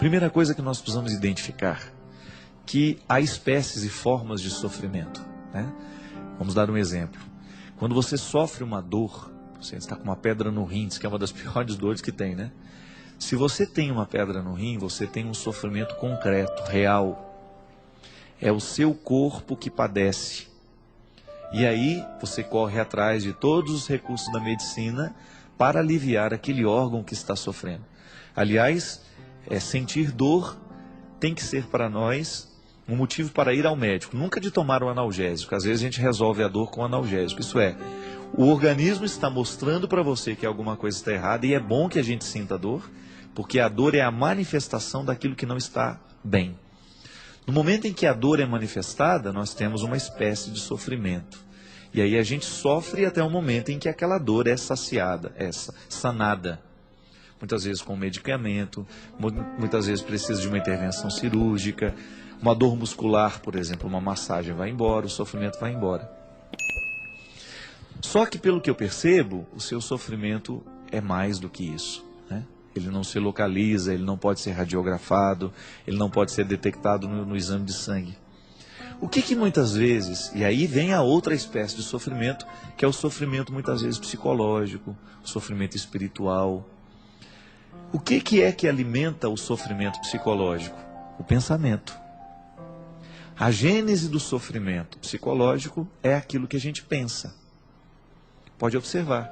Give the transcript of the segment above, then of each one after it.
Primeira coisa que nós precisamos identificar, que há espécies e formas de sofrimento, né? Vamos dar um exemplo. Quando você sofre uma dor, você está com uma pedra no rim, que é uma das piores dores que tem, né? Se você tem uma pedra no rim, você tem um sofrimento concreto, real. É o seu corpo que padece. E aí você corre atrás de todos os recursos da medicina para aliviar aquele órgão que está sofrendo. Aliás, sentir dor tem que ser para nós um motivo para ir ao médico, nunca de tomar um analgésico. Às vezes a gente resolve a dor com analgésico. Isso é, o organismo está mostrando para você que alguma coisa está errada, e é bom que a gente sinta dor, porque a dor é a manifestação daquilo que não está bem. No momento em que a dor é manifestada, nós temos uma espécie de sofrimento. E aí a gente sofre até o momento em que aquela dor é saciada, é sanada. Muitas vezes com medicamento, muitas vezes precisa de uma intervenção cirúrgica, uma dor muscular, por exemplo, uma massagem vai embora, o sofrimento vai embora. Só que pelo que eu percebo, o seu sofrimento é mais do que isso, né? Ele não se localiza, ele não pode ser radiografado, ele não pode ser detectado no exame de sangue. O que muitas vezes, e aí vem a outra espécie de sofrimento, que é o sofrimento muitas vezes psicológico, o sofrimento espiritual. O que é que alimenta o sofrimento psicológico? O pensamento. A gênese do sofrimento psicológico é aquilo que a gente pensa. Pode observar.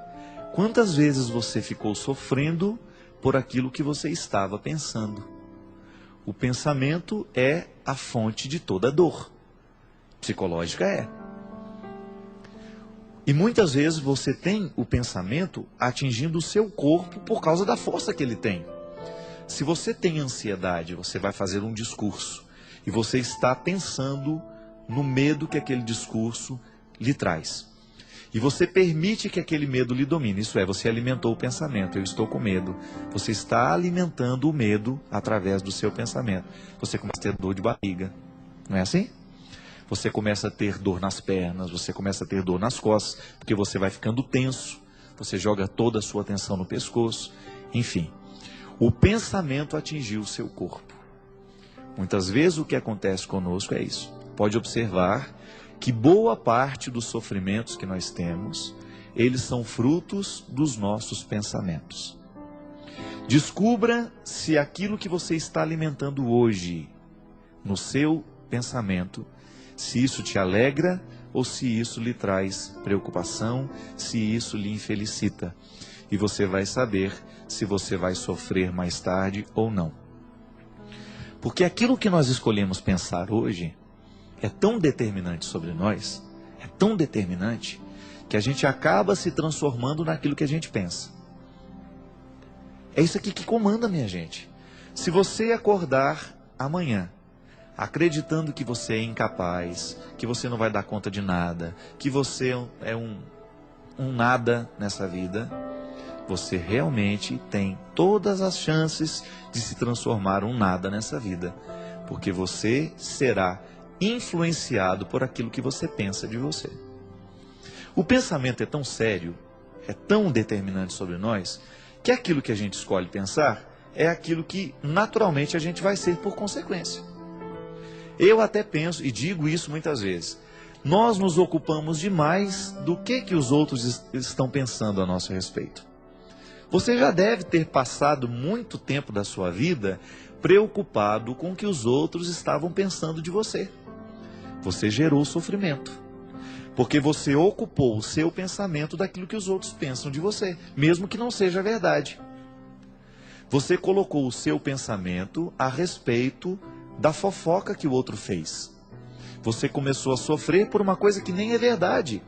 Quantas vezes você ficou sofrendo por aquilo que você estava pensando? O pensamento é a fonte de toda dor. Psicológica é. E muitas vezes você tem o pensamento atingindo o seu corpo por causa da força que ele tem. Se você tem ansiedade, você vai fazer um discurso e você está pensando no medo que aquele discurso lhe traz. E você permite que aquele medo lhe domine. Isso é, você alimentou o pensamento. Eu estou com medo. Você está alimentando o medo através do seu pensamento. Você começa a ter dor de barriga. Não é assim? Você começa a ter dor nas pernas, você começa a ter dor nas costas, porque você vai ficando tenso, você joga toda a sua atenção no pescoço. Enfim, o pensamento atingiu o seu corpo. Muitas vezes o que acontece conosco é isso. Pode observar que boa parte dos sofrimentos que nós temos, eles são frutos dos nossos pensamentos. Descubra se aquilo que você está alimentando hoje, no seu pensamento, se isso te alegra ou se isso lhe traz preocupação, se isso lhe infelicita. E você vai saber se você vai sofrer mais tarde ou não. Porque aquilo que nós escolhemos pensar hoje é tão determinante sobre nós, é tão determinante, que a gente acaba se transformando naquilo que a gente pensa. É isso aqui que comanda, minha gente. Se você acordar amanhã acreditando que você é incapaz, que você não vai dar conta de nada, que você é um nada nessa vida, você realmente tem todas as chances de se transformar um nada nessa vida, porque você será influenciado por aquilo que você pensa de você. O pensamento é tão sério, é tão determinante sobre nós, que aquilo que a gente escolhe pensar é aquilo que naturalmente a gente vai ser por consequência. Eu até penso, e digo isso muitas vezes, nós nos ocupamos demais do que os outros estão pensando a nosso respeito. Você já deve ter passado muito tempo da sua vida preocupado com o que os outros estavam pensando de você. Você gerou sofrimento, porque você ocupou o seu pensamento daquilo que os outros pensam de você, mesmo que não seja verdade. Você colocou o seu pensamento a respeito da fofoca que o outro fez. Você começou a sofrer por uma coisa que nem é verdade.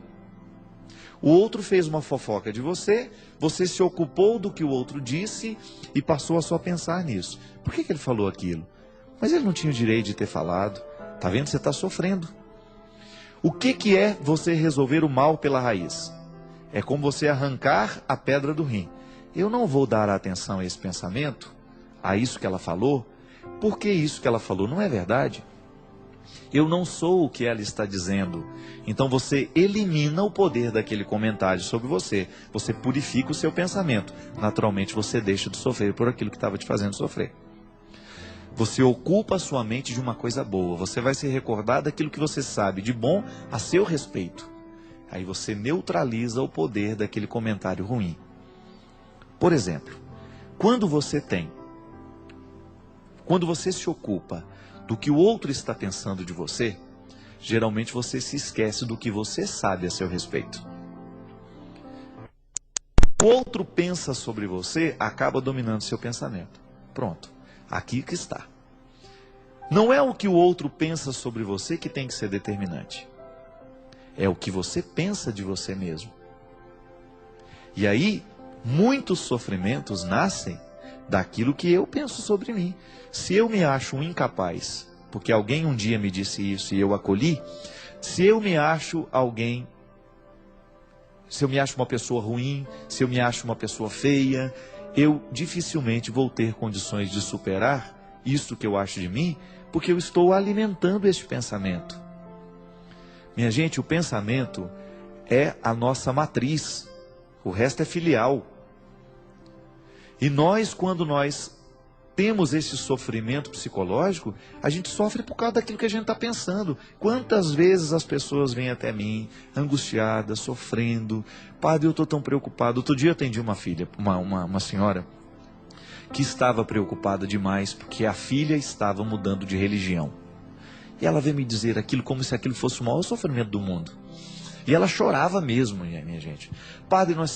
O outro fez uma fofoca de você, você se ocupou do que o outro disse e passou a só pensar nisso. Por que ele falou aquilo? Mas ele não tinha o direito de ter falado. Tá vendo? Você está sofrendo. O que é você resolver o mal pela raiz? É como você arrancar a pedra do rim. Eu não vou dar atenção a esse pensamento, a isso que ela falou, porque isso que ela falou não é verdade. Eu não sou o que ela está dizendo. Então você elimina o poder daquele comentário sobre você. Você purifica o seu pensamento. Naturalmente você deixa de sofrer por aquilo que estava te fazendo sofrer. Você ocupa a sua mente de uma coisa boa. Você vai se recordar daquilo que você sabe de bom a seu respeito. Aí você neutraliza o poder daquele comentário ruim. Por exemplo, quando você se ocupa do que o outro está pensando de você, geralmente você se esquece do que você sabe a seu respeito. O outro pensa sobre você, acaba dominando seu pensamento. Pronto, aqui que está. Não é o que o outro pensa sobre você que tem que ser determinante. É o que você pensa de você mesmo. E aí, muitos sofrimentos nascem daquilo que eu penso sobre mim. Se eu me acho um incapaz, porque alguém um dia me disse isso e eu acolhi, se eu me acho uma pessoa ruim, se eu me acho uma pessoa feia, eu dificilmente vou ter condições de superar isso que eu acho de mim, porque eu estou alimentando este pensamento. Minha gente, o pensamento é a nossa matriz, o resto é filial. E nós, quando nós temos esse sofrimento psicológico, a gente sofre por causa daquilo que a gente está pensando. Quantas vezes as pessoas vêm até mim, angustiadas, sofrendo, padre, eu estou tão preocupado. Outro dia eu atendi uma senhora, que estava preocupada demais, porque a filha estava mudando de religião. E ela veio me dizer aquilo como se aquilo fosse o maior sofrimento do mundo. E ela chorava mesmo, minha gente. Padre, nós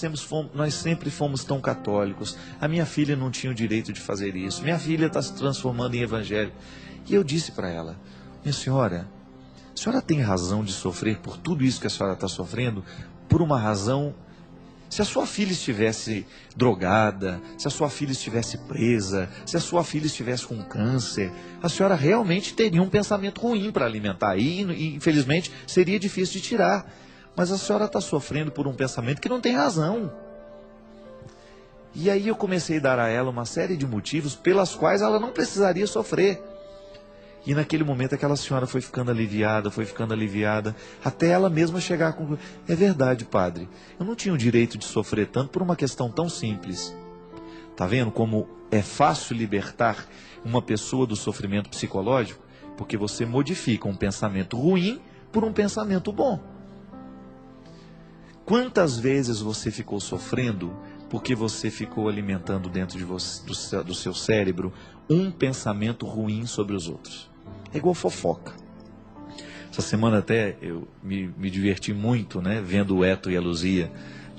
sempre fomos tão católicos. A minha filha não tinha o direito de fazer isso. Minha filha está se transformando em evangélico. E eu disse para ela, minha senhora, a senhora tem razão de sofrer por tudo isso que a senhora está sofrendo, por uma razão. Se a sua filha estivesse drogada, se a sua filha estivesse presa, se a sua filha estivesse com câncer, a senhora realmente teria um pensamento ruim para alimentar. E infelizmente seria difícil de tirar. Mas a senhora está sofrendo por um pensamento que não tem razão. E aí eu comecei a dar a ela uma série de motivos pelas quais ela não precisaria sofrer. E naquele momento aquela senhora foi ficando aliviada, até ela mesma chegar à conclusão. É verdade, padre, eu não tinha o direito de sofrer tanto por uma questão tão simples. Está vendo como é fácil libertar uma pessoa do sofrimento psicológico? Porque você modifica um pensamento ruim por um pensamento bom. Quantas vezes você ficou sofrendo porque você ficou alimentando dentro de você, do seu cérebro um pensamento ruim sobre os outros? É igual fofoca. Essa semana até eu me diverti muito, né, vendo o Eto e a Luzia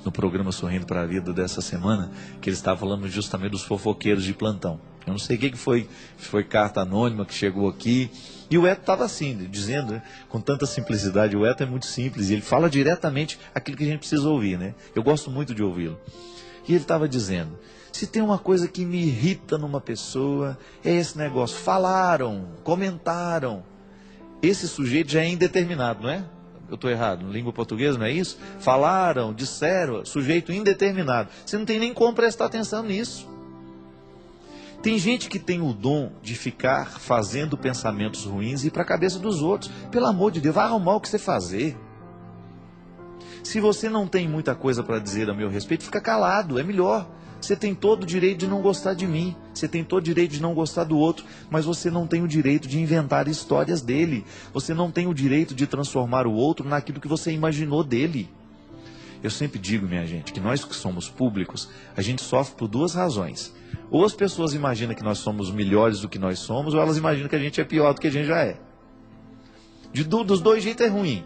no programa Sorrindo para a Vida dessa semana, que eles estavam falando justamente dos fofoqueiros de plantão. Eu não sei o que foi carta anônima que chegou aqui, e o Eto estava assim, dizendo, né, com tanta simplicidade. O Eto é muito simples, e ele fala diretamente aquilo que a gente precisa ouvir, né? Eu gosto muito de ouvi-lo. E ele estava dizendo, se tem uma coisa que me irrita numa pessoa, é esse negócio, falaram, comentaram. Esse sujeito já é indeterminado, não é? Eu estou errado, na língua portuguesa não é isso? Falaram, disseram, sujeito indeterminado. Você não tem nem como prestar atenção nisso. Tem gente que tem o dom de ficar fazendo pensamentos ruins e ir para a cabeça dos outros. Pelo amor de Deus, vai arrumar o que você fazer. Se você não tem muita coisa para dizer a meu respeito, fica calado, é melhor. Você tem todo o direito de não gostar de mim, você tem todo o direito de não gostar do outro, mas você não tem o direito de inventar histórias dele. Você não tem o direito de transformar o outro naquilo que você imaginou dele. Eu sempre digo, minha gente, que nós que somos públicos, a gente sofre por duas razões. Ou as pessoas imaginam que nós somos melhores do que nós somos, ou elas imaginam que a gente é pior do que a gente já é. Dos dois jeitos é ruim.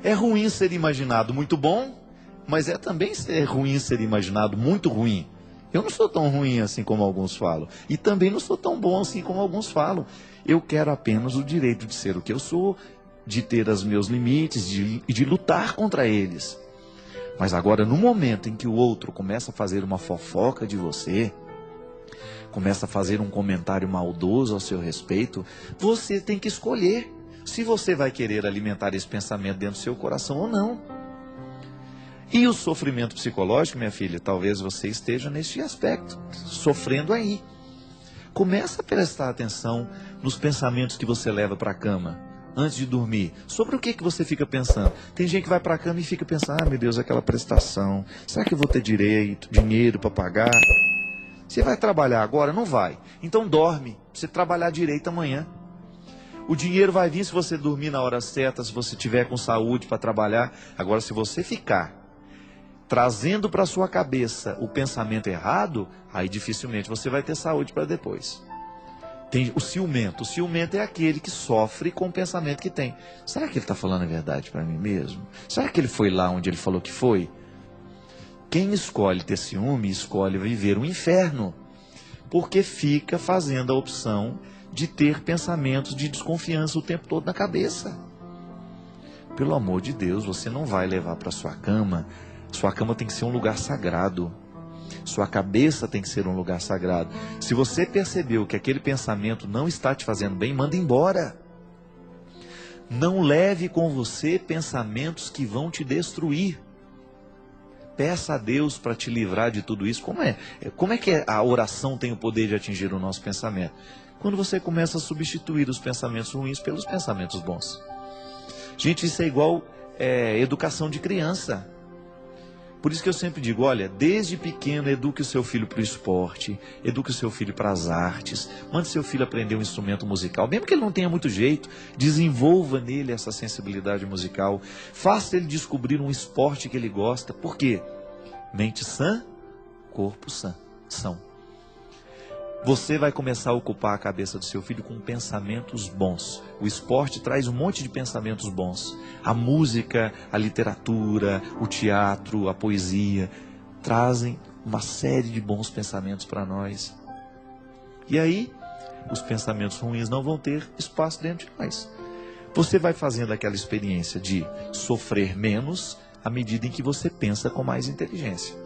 É ruim ser imaginado muito bom, mas é também ruim ser imaginado muito ruim. Eu não sou tão ruim assim como alguns falam. E também não sou tão bom assim como alguns falam. Eu quero apenas o direito de ser o que eu sou, de ter os meus limites e de lutar contra eles. Mas agora, no momento em que o outro começa a fazer uma fofoca de você, começa a fazer um comentário maldoso ao seu respeito, você tem que escolher se você vai querer alimentar esse pensamento dentro do seu coração ou não. E o sofrimento psicológico, minha filha, talvez você esteja neste aspecto, sofrendo aí. Começa a prestar atenção nos pensamentos que você leva para a cama, antes de dormir. Sobre o que você fica pensando? Tem gente que vai para a cama e fica pensando, meu Deus, aquela prestação, será que eu vou ter dinheiro para pagar? Você vai trabalhar agora? Não vai. Então dorme, pra você trabalhar direito amanhã. O dinheiro vai vir se você dormir na hora certa, se você tiver com saúde para trabalhar. Agora, se você ficar trazendo para sua cabeça o pensamento errado, aí dificilmente você vai ter saúde para depois. Tem o ciumento. O ciumento é aquele que sofre com o pensamento que tem. Será que ele está falando a verdade para mim mesmo? Será que ele foi lá onde ele falou que foi? Quem escolhe ter ciúme, escolhe viver um inferno. Porque fica fazendo a opção de ter pensamentos de desconfiança o tempo todo na cabeça. Pelo amor de Deus, você não vai levar para sua cama. Sua cama tem que ser um lugar sagrado. Sua cabeça tem que ser um lugar sagrado. Se você percebeu que aquele pensamento não está te fazendo bem, manda embora. Não leve com você pensamentos que vão te destruir. Peça a Deus para te livrar de tudo isso. Como é que a oração tem o poder de atingir o nosso pensamento? Quando você começa a substituir os pensamentos ruins pelos pensamentos bons. Gente, isso é igual educação de criança. Por isso que eu sempre digo, olha, desde pequeno eduque o seu filho para o esporte, eduque o seu filho para as artes, mande seu filho aprender um instrumento musical, mesmo que ele não tenha muito jeito, desenvolva nele essa sensibilidade musical, faça ele descobrir um esporte que ele gosta. Por quê? Mente sã, corpo são. Você vai começar a ocupar a cabeça do seu filho com pensamentos bons. O esporte traz um monte de pensamentos bons. A música, a literatura, o teatro, a poesia, trazem uma série de bons pensamentos para nós. E aí, os pensamentos ruins não vão ter espaço dentro de nós. Você vai fazendo aquela experiência de sofrer menos à medida em que você pensa com mais inteligência.